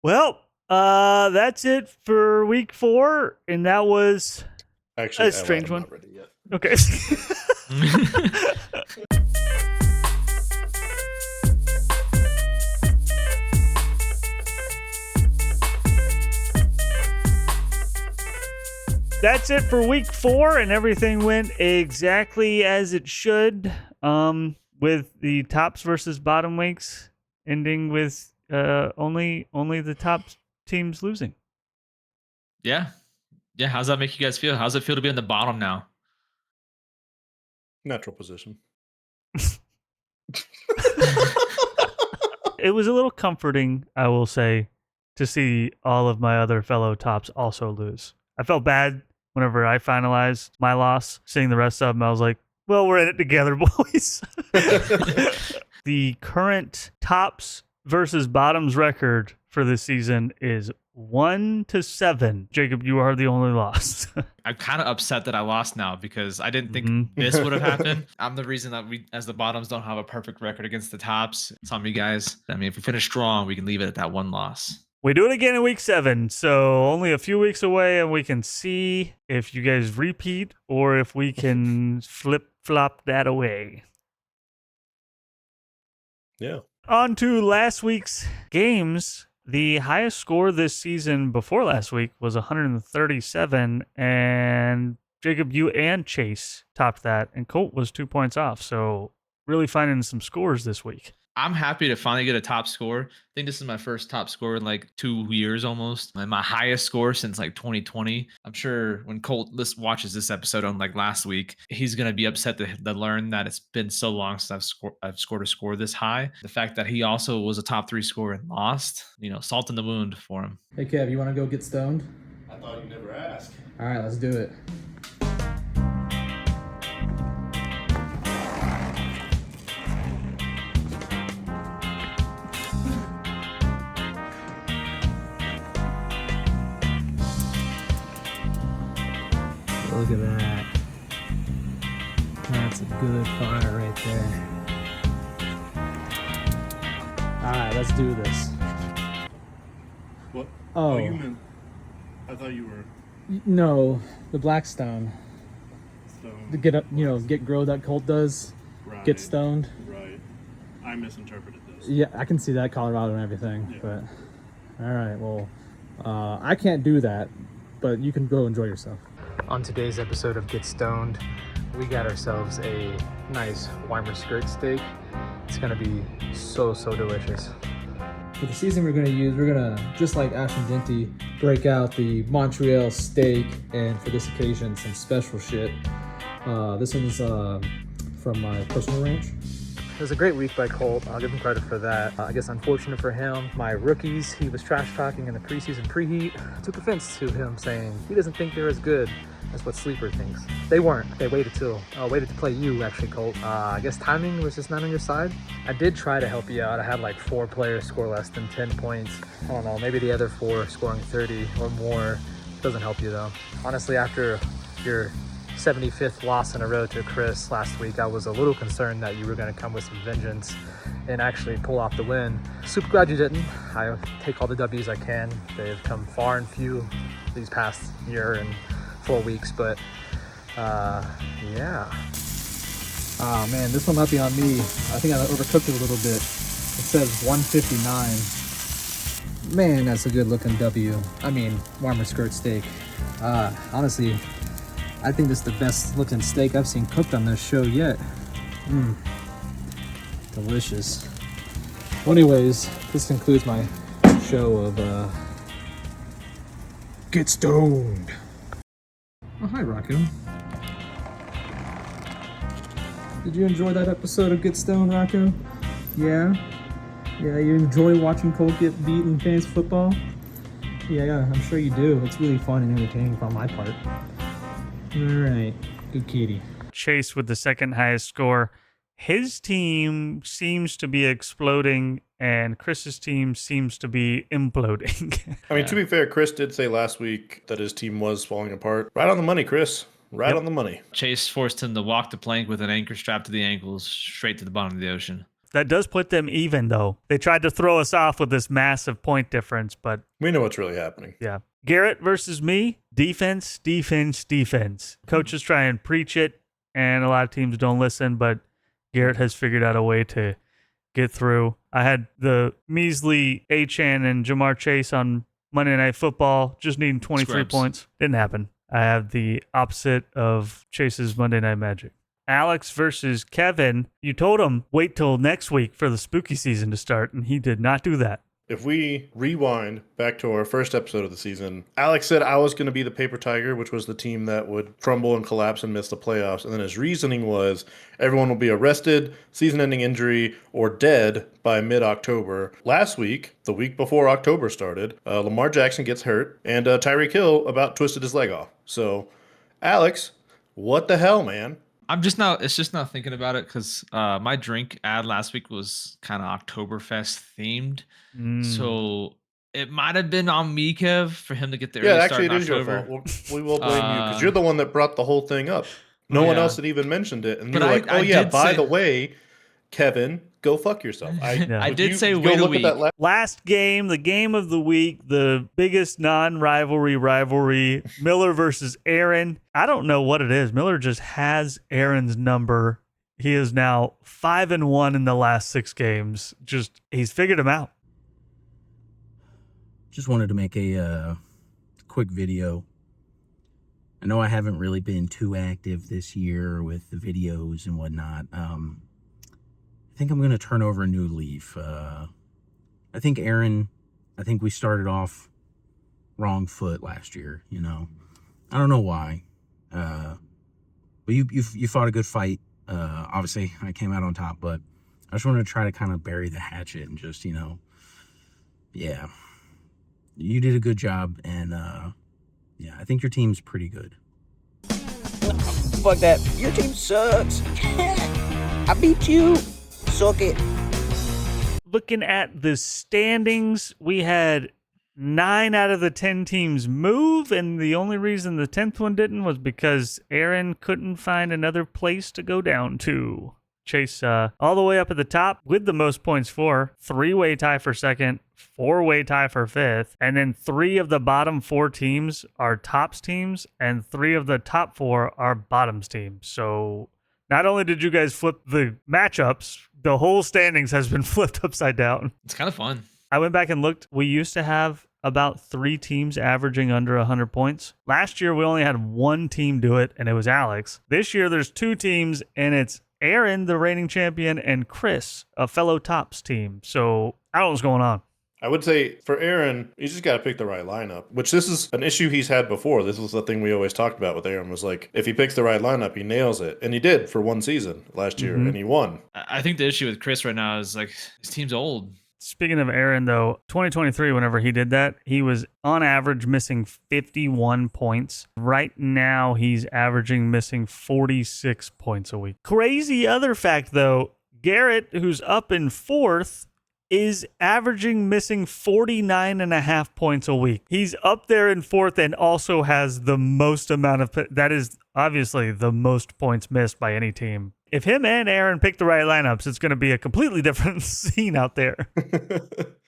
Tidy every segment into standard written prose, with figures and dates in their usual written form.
Well, that's it for week 4, and that was Actually, a strange I'm one. not ready yet. Okay. That's it for week 4, and everything went exactly as it should. With the tops versus bottom weeks ending with only the top teams losing. Yeah. Yeah. How's that make you guys feel? How's it feel to be on the bottom now? Natural position. It was a little comforting, I will say, to see all of my other fellow tops also lose. I felt bad whenever I finalized my loss, seeing the rest of them. I was like, well, we're in it together, boys. The current tops versus bottoms record for this season is 1-7. Jacob, you are the only loss. I'm kind of upset that I lost now because I didn't think this would have happened. I'm the reason that we, as the bottoms, don't have a perfect record against the tops. It's on me, guys. I mean, if we finish strong, we can leave it at that one loss. We do it again in week 7, so only a few weeks away, and we can see if you guys repeat or if we can flip-flop that away. Yeah. On to last week's games. The highest score this season before last week was 137, and Jacob, you and Chase topped that, and Colt was 2 points off, so really finding some scores this week. I'm happy to finally get a top score. I think this is my first top score in like 2 years almost, and my highest score since like 2020. I'm sure when Colt watches this episode on like last week, he's gonna be upset to learn that it's been so long since I've scored a score this high. The fact that he also was a top 3 scorer and lost, salt in the wound for him. Hey Kev, you want to go get stoned? I thought you never asked. All right, let's do it. Look at that. That's a good fire right there. All right, let's do this. What? Oh. You meant. I thought you were. No, the Blackstone. Stoned. To get up, get grow that Colt does. Right. Get stoned. Right. I misinterpreted this. Yeah, I can see that, Colorado and everything. Yeah. But all right, well, I can't do that, but you can go enjoy yourself. On today's episode of Get Stoned, we got ourselves a nice Weimar skirt steak. It's gonna be so delicious. For the season we're gonna, just like Ash and Dinty, break out the Montreal steak, and for this occasion, some special shit. This one's from my personal ranch. It was a great week by Colt. I'll give him credit for that. I guess unfortunate for him, my rookies, he was trash talking in the preseason preheat. Took offense to him saying he doesn't think they're as good as what Sleeper thinks. They weren't. They waited to play you, actually, Colt. I guess timing was just not on your side. I did try to help you out. I had like 4 players score less than 10 points. I don't know, maybe the other 4 scoring 30 or more. Doesn't help you though. Honestly, after your 75th loss in a row to Chris last week, I was a little concerned that you were going to come with some vengeance and actually pull off the win. Super glad you didn't. I take all the W's I can. They've come far and few these past year and 4 weeks, but yeah. Oh man, this one might be on me. I think I overcooked it a little bit. It says 159. Man, that's a good looking W. I mean, Weimar skirt steak. Honestly, I think this is the best looking steak I've seen cooked on this show yet. Delicious. Well, anyways, this concludes my show of Get Stoned. Oh, hi, Rocco. Did you enjoy that episode of Get Stoned, Rocco? Yeah? Yeah, you enjoy watching Colt get beat in fantasy football? Yeah, I'm sure you do. It's really fun and entertaining on my part. Alright, good kitty. Chase with the second highest score. His team seems to be exploding, and Chris's team seems to be imploding. I mean, to be fair, Chris did say last week that his team was falling apart. Right on the money, Chris. Right Yep. on the money. Chase forced him to walk the plank with an anchor strapped to the ankles straight to the bottom of the ocean. That does put them even, though. They tried to throw us off with this massive point difference, but We know what's really happening. yeah. Garrett versus me, defense, defense, defense. Coaches try and preach it, and a lot of teams don't listen, but Garrett has figured out a way to get through. I had the measly Achane and Jamar Chase on Monday Night Football, just needing 23 Scrubs. points. Didn't happen. I have the opposite of Chase's Monday Night Magic. Alex versus Kevin. You told him wait till next week for the spooky season to start, and he did not do that. If we rewind back to our first episode of the season, Alex said I was going to be the Paper Tiger, which was the team that would crumble and collapse and miss the playoffs. And then his reasoning was everyone will be arrested, season-ending injury, or dead by mid-October. Last week, the week before October started, Lamar Jackson gets hurt, and Tyreek Hill about twisted his leg off. So, Alex, what the hell, man? It's just now thinking about it because my drink ad last week was kind of Oktoberfest themed. So it might have been on me, Kev, for him to get the early start actually, in it is your October. fault. We will blame you because you're the one that brought the whole thing up. No one Yeah. else had even mentioned it. And you But were I- like, oh, I yeah, did by say- the way, Kevin, go fuck yourself. I Would did you say go wait a look at that week. Last game, the game of the week, the biggest rivalry, Miller versus Aaron. I don't know what it is. Miller just has Aaron's number. He is now 5-1 in the last 6 games. Just, he's figured him out. Just wanted to make a quick video. I know I haven't really been too active this year with the videos and whatnot. I think I'm going to turn over a new leaf. I think we started off wrong foot last year, you know. I don't know why. But you fought a good fight. Obviously, I came out on top, but I just wanted to try to kind of bury the hatchet and just, yeah. You did a good job, and yeah, I think your team's pretty good. Fuck that. Your team sucks. I beat you. Suck it. Looking at the standings, we had 9 out of the 10 teams move, and the only reason the 10th one didn't was because Aaron couldn't find another place to go down to. Chase all the way up at the top with the most points for 3-way tie for second, 4-way tie for fifth, and then 3 of the bottom 4 teams are tops teams, and 3 of the top 4 are bottoms teams. So not only did you guys flip the matchups, the whole standings has been flipped upside down. It's kind of fun. I went back and looked. We used to have about 3 teams averaging under 100 points. Last year, we only had 1 team do it, and it was Alex. This year, there's 2 teams, and it's Aaron, the reigning champion, and Chris, a fellow tops team. So I don't know what's going on. I would say for Aaron, you just got to pick the right lineup, which this is an issue he's had before. This was the thing we always talked about with Aaron was like, if he picks the right lineup, he nails it. And he did for 1 season last year, and he won. I think the issue with Chris right now is like his team's old. Speaking of Aaron, though, 2023, whenever he did that, he was on average missing 51 points. Right now, he's averaging missing 46 points a week. Crazy other fact, though, Garrett, who's up in 4th, is averaging missing 49.5 points a week. He's up there in 4th and also has the most amount of, that is obviously the most points missed by any team. If him and Aaron pick the right lineups, it's going to be a completely different scene out there.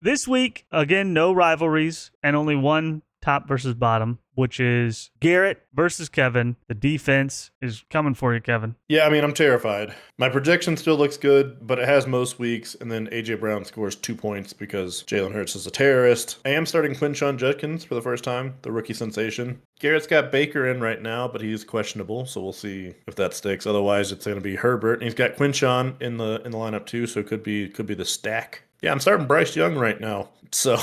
This week, again, no rivalries and only 1 top versus bottom, which is Garrett versus Kevin. The defense is coming for you, Kevin. Yeah, I mean, I'm terrified. My projection still looks good, but it has most weeks, and then A.J. Brown scores 2 points because Jalen Hurts is a terrorist. I am starting Quinshon Judkins for the first time, the rookie sensation. Garrett's got Baker in right now, but he's questionable, so we'll see if that sticks. Otherwise, it's going to be Herbert, and he's got Quinshon in the lineup too, so it could be the stack. Yeah, I'm starting Bryce Young right now, so...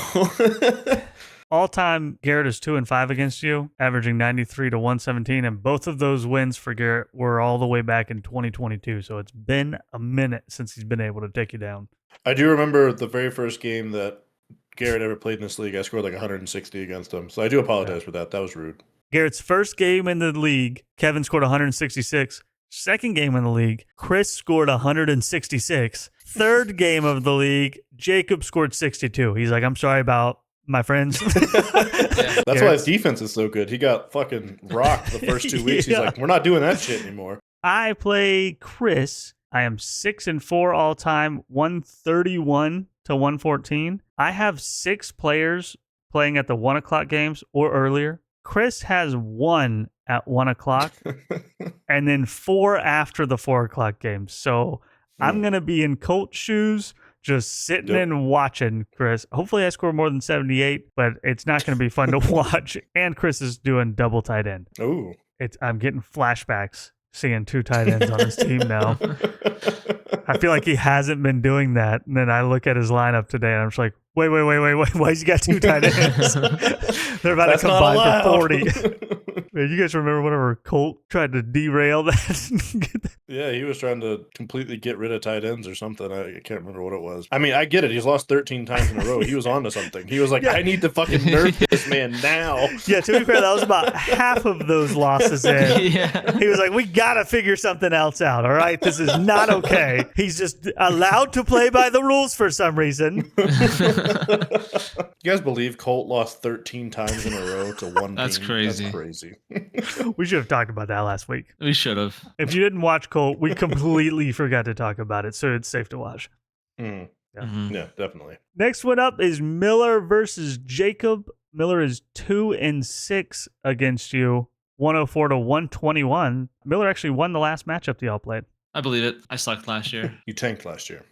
All-time, Garrett is 2-5 against you, averaging 93 to 117, and both of those wins for Garrett were all the way back in 2022, so it's been a minute since he's been able to take you down. I do remember the very first game that Garrett ever played in this league. I scored like 160 against him, so I do apologize for that. That was rude. Garrett's first game in the league, Kevin scored 166. Second game in the league, Chris scored 166. Third game of the league, Jacob scored 62. He's like, I'm sorry about my friends. That's why his defense is so good. He got fucking rocked the first 2 weeks. He's Yeah. like, we're not doing that shit anymore. I play Chris I am 6-4 all time, 131 to 114. I have 6 players playing at the 1 o'clock games or earlier. Chris has 1 at 1 o'clock and then 4 after the 4 o'clock games. So I'm going to be in Colt shoes, just sitting and watching, Chris. Hopefully I score more than 78, but it's not going to be fun to watch. And Chris is doing double tight end. Ooh. I'm getting flashbacks seeing 2 tight ends on his team now. I feel like he hasn't been doing that. And then I look at his lineup today and I'm just like, wait. Why's he got 2 tight ends? They're about to combine for 40. Man, you guys remember whenever Colt tried to derail that? Yeah, he was trying to completely get rid of tight ends or something. I can't remember what it was. I mean, I get it. He's lost 13 times in a row. He was on to something. He was like, I need to fucking nerf this man now. Yeah, to be fair, that was about half of those losses in. Yeah. He was like, we got to figure something else out, all right? This is not okay. He's just allowed to play by the rules for some reason. You guys believe Colt lost 13 times in a row to one That's team? crazy. That's crazy. We should have talked about that last week. We should have. If you didn't watch Colt, we completely forgot to talk about it, so it's safe to watch. Mm. Yeah. Mhm. Yeah, definitely. Next one up is Miller versus Jacob. Miller is 2-6 against you, 104 to 121. Miller actually won the last matchup that y'all played. I believe it. I sucked last year. You tanked last year.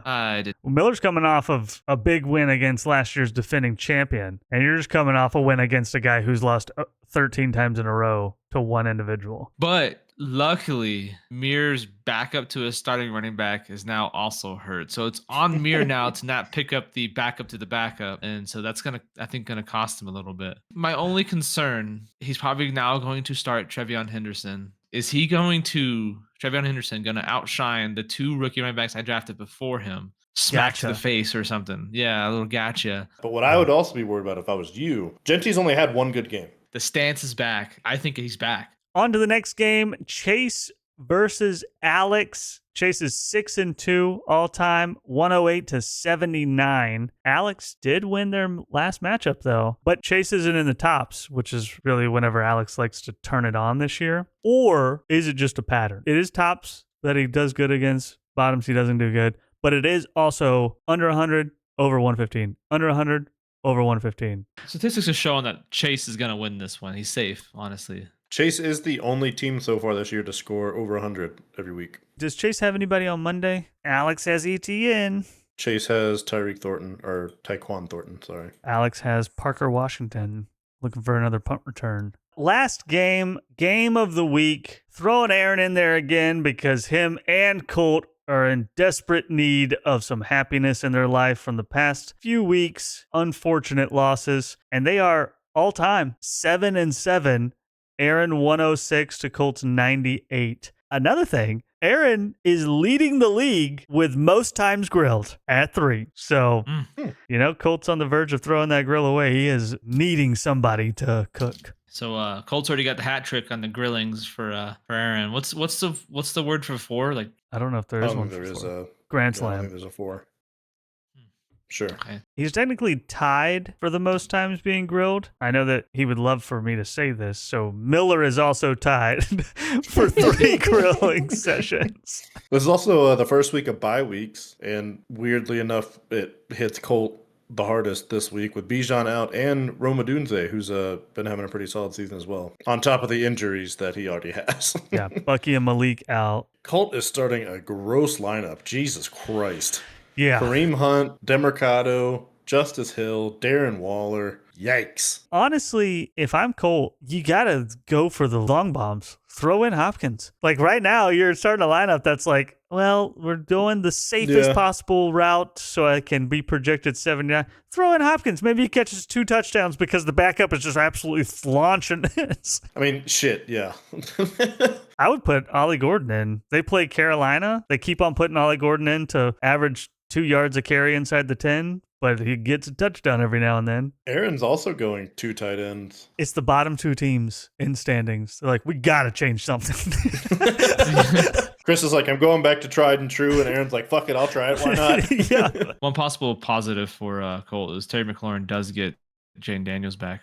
I did. Well, Miller's coming off of a big win against last year's defending champion, and you're just coming off a win against a guy who's lost 13 times in a row to one individual. But luckily, Mir's backup to his starting running back is now also hurt. So it's on Mir now to not pick up the backup to the backup. And so that's I think gonna cost him a little bit. My only concern, he's probably now going to start Trevion Henderson. Is Trevion Henderson gonna outshine the 2 rookie running backs I drafted before him? Smack to the Gotcha. face or something. Yeah, a little gotcha. But what I would also be worried about if I was you, Genty's only had 1 good game. The stance is back. I think he's back. On to the next game, Chase versus Alex. Chase is 6-2 all time, 108 to 79. Alex did win their last matchup though, but Chase isn't in the tops, which is really whenever Alex likes to turn it on this year. Or is it just a pattern? It is tops that he does good against, bottoms he doesn't do good, but it is also under 100, over 115, under 100, over 115. Statistics are showing that Chase is gonna win this one. He's safe, honestly. Chase is the only team so far this year to score over 100 every week. Does Chase have anybody on Monday? Alex has ETN. Chase has Tyquan Thornton, sorry. Alex has Parker Washington looking for another punt return. Last game of the week. Throwing Aaron in there again because him and Colt are in desperate need of some happiness in their life from the past few weeks. Unfortunate losses. And they are all time 7-7. Aaron 106 to Colt's 98. Another thing, Aaron is leading the league with most times grilled at 3. So, Colt's on the verge of throwing that grill away. He is needing somebody to cook. So Colt's already got the hat trick on the grillings for Aaron. What's the word for 4? Like, I don't know if there I is don't one. think there is a Grand I Slam. think there's a 4. Sure. okay. He's technically tied for the most times being grilled. I know that he would love for me to say this. So Miller is also tied for 3 grilling sessions. This is also the first week of bye weeks, and weirdly enough, it hits Colt the hardest this week with Bijan out and Roma Dunze, who's been having a pretty solid season as well, on top of the injuries that he already has. Yeah, Bucky and Malik out. Colt is starting a gross lineup. Jesus Christ. Yeah. Kareem Hunt, Demercado, Justice Hill, Darren Waller. Yikes. Honestly, if I'm Colt, you got to go for the long bombs. Throw in Hopkins. Like right now, you're starting a lineup that's like, well, we're doing the safest possible route so I can be projected 79. Throw in Hopkins. Maybe he catches 2 touchdowns because the backup is just absolutely flaunching it. I mean, shit, yeah. I would put Ollie Gordon in. They play Carolina. They keep on putting Ollie Gordon in to average 2 yards a carry inside the 10, but he gets a touchdown every now and then. Aaron's also going 2 tight ends. It's the bottom 2 teams in standings. They're like, we got to change something. Chris is like, I'm going back to tried and true, and Aaron's like, fuck it, I'll try it. Why not? Yeah. One possible positive for Colt is Terry McLaurin does get Jane Daniels back.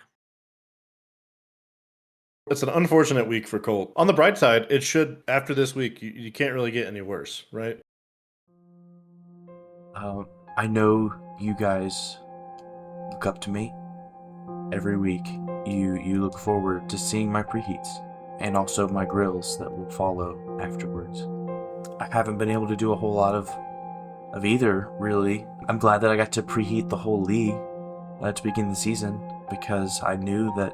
It's an unfortunate week for Colt. On the bright side, it should, after this week, you can't really get any worse, right? I know you guys look up to me. Every week, you look forward to seeing my preheats and also my grills that will follow afterwards. I haven't been able to do a whole lot of either, really. I'm glad that I got to preheat the whole league at the beginning of the season because I knew that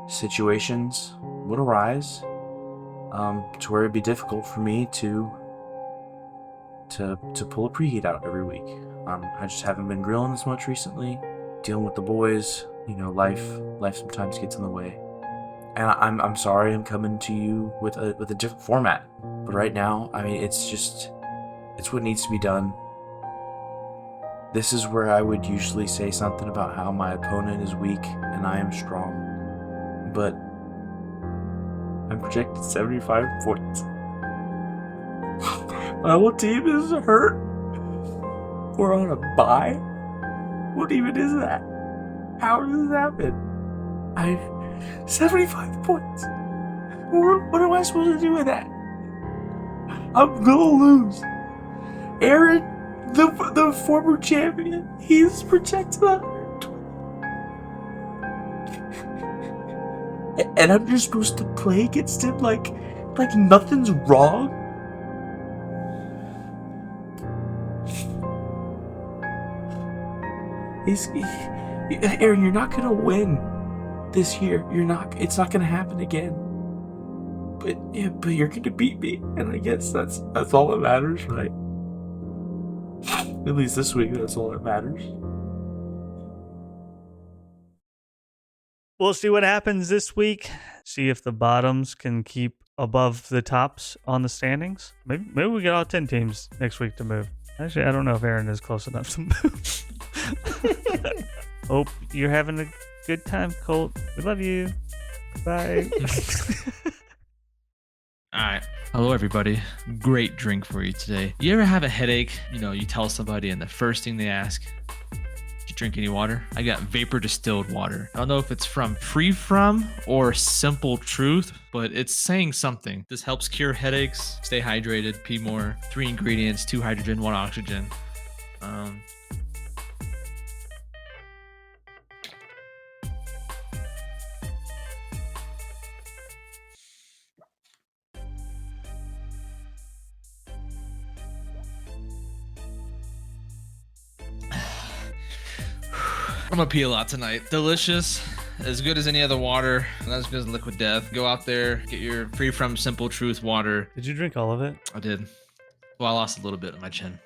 situations would arise to where it'd be difficult for me to pull a preheat out every week. I just haven't been grilling as much recently, dealing with the boys. You know, life sometimes gets in the way. And I'm sorry I'm coming to you with a different format. But right now, I mean, it's what needs to be done. This is where I would usually say something about how my opponent is weak and I am strong. But I'm projected 75 points. My whole team is hurt. We're on a bye. What even is that? How does this happen? 75 points. What am I supposed to do with that? I'm gonna lose. Aaron, the former champion, he's projected 120. And I'm just supposed to play against him like nothing's wrong? Aaron, you're not gonna win this year. It's not gonna happen again. But you're gonna beat me, and I guess that's all that matters, right? At least this week, that's all that matters. We'll see what happens this week. See if the bottoms can keep above the tops on the standings. Maybe we get all 10 teams next week to move. Actually, I don't know if Aaron is close enough to move. Hope you're having a good time, Colt. We love you. Bye. All right. Hello, everybody. Great drink for you today. You ever have a headache? You know, you tell somebody and the first thing they ask, did you drink any water? I got vapor distilled water. I don't know if it's from Free From or Simple Truth, but it's saying something. This helps cure headaches, stay hydrated, pee more. 3 ingredients, 2 hydrogen, 1 oxygen. I'm gonna pee a lot tonight. Delicious, as good as any other water, not as good as Liquid Death. Go out there, get your Free From Simple Truth water. Did you drink all of it? I did. Well, I lost a little bit on my chin.